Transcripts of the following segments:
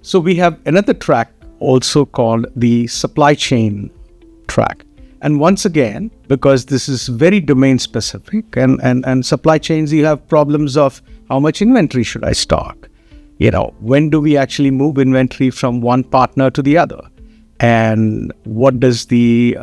So we have another track also called the supply chain track. And once again, because this is very domain specific and supply chains, you have problems of how much inventory should I stock? When do we actually move inventory from one partner to the other? And what does the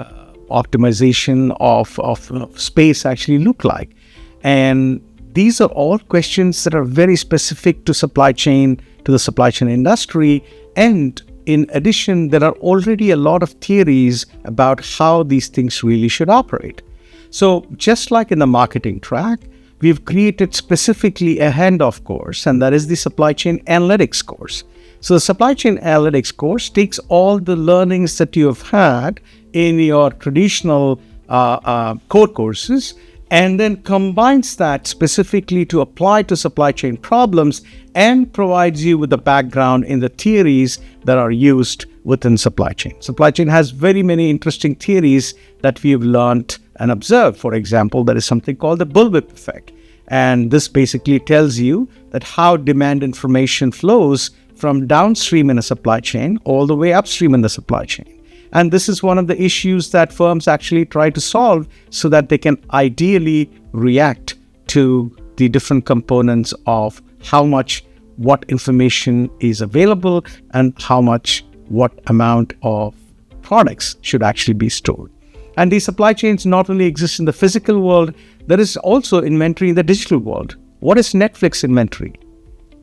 optimization of space actually look like? And these are all questions that are very specific to supply chain, to the supply chain industry. And in addition, there are already a lot of theories about how these things really should operate. So just like in the marketing track, we've created specifically a handoff course, and that is the supply chain analytics course. So the supply chain analytics course takes all the learnings that you have had in your traditional core courses and then combines that specifically to apply to supply chain problems and provides you with the background in the theories that are used within supply chain. Supply chain has very many interesting theories that we've learned and observed. For example, there is something called the bullwhip effect. And this basically tells you that how demand information flows from downstream in a supply chain all the way upstream in the supply chain. And this is one of the issues that firms actually try to solve so that they can ideally react to the different components of how much, what information is available and how much, what amount of products should actually be stored. And these supply chains not only exist in the physical world, there is also inventory in the digital world. What is Netflix inventory?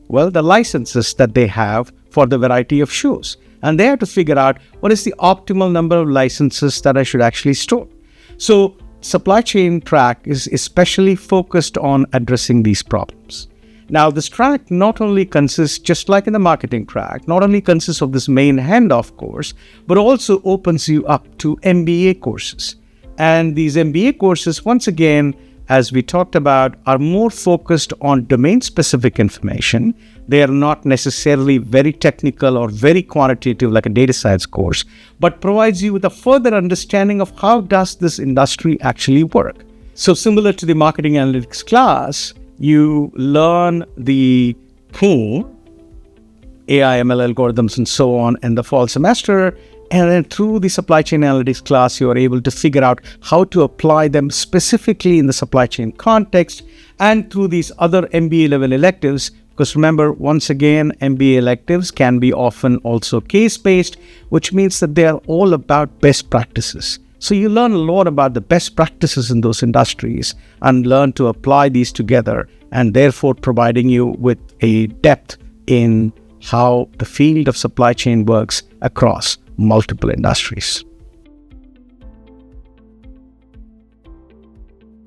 Well, the licenses that they have for the variety of shows. And they have to figure out what is the optimal number of licenses that I should actually store. So supply chain track is especially focused on addressing these problems. Now, this track not only consists, just like in the marketing track, not only consists of this main handoff course, but also opens you up to MBA courses. And these MBA courses, once again, as we talked about, are more focused on domain-specific information. They are not necessarily very technical or very quantitative like a data science course, but provides you with a further understanding of how does this industry actually work. So similar to the marketing analytics class, you learn the core AI, ML algorithms and so on in the fall semester. And then through the supply chain analytics class, you are able to figure out how to apply them specifically in the supply chain context and through these other MBA level electives. Because remember, once again, MBA electives can be often also case-based, which means that they are all about best practices. So you learn a lot about the best practices in those industries and learn to apply these together, and therefore providing you with a depth in how the field of supply chain works across multiple industries.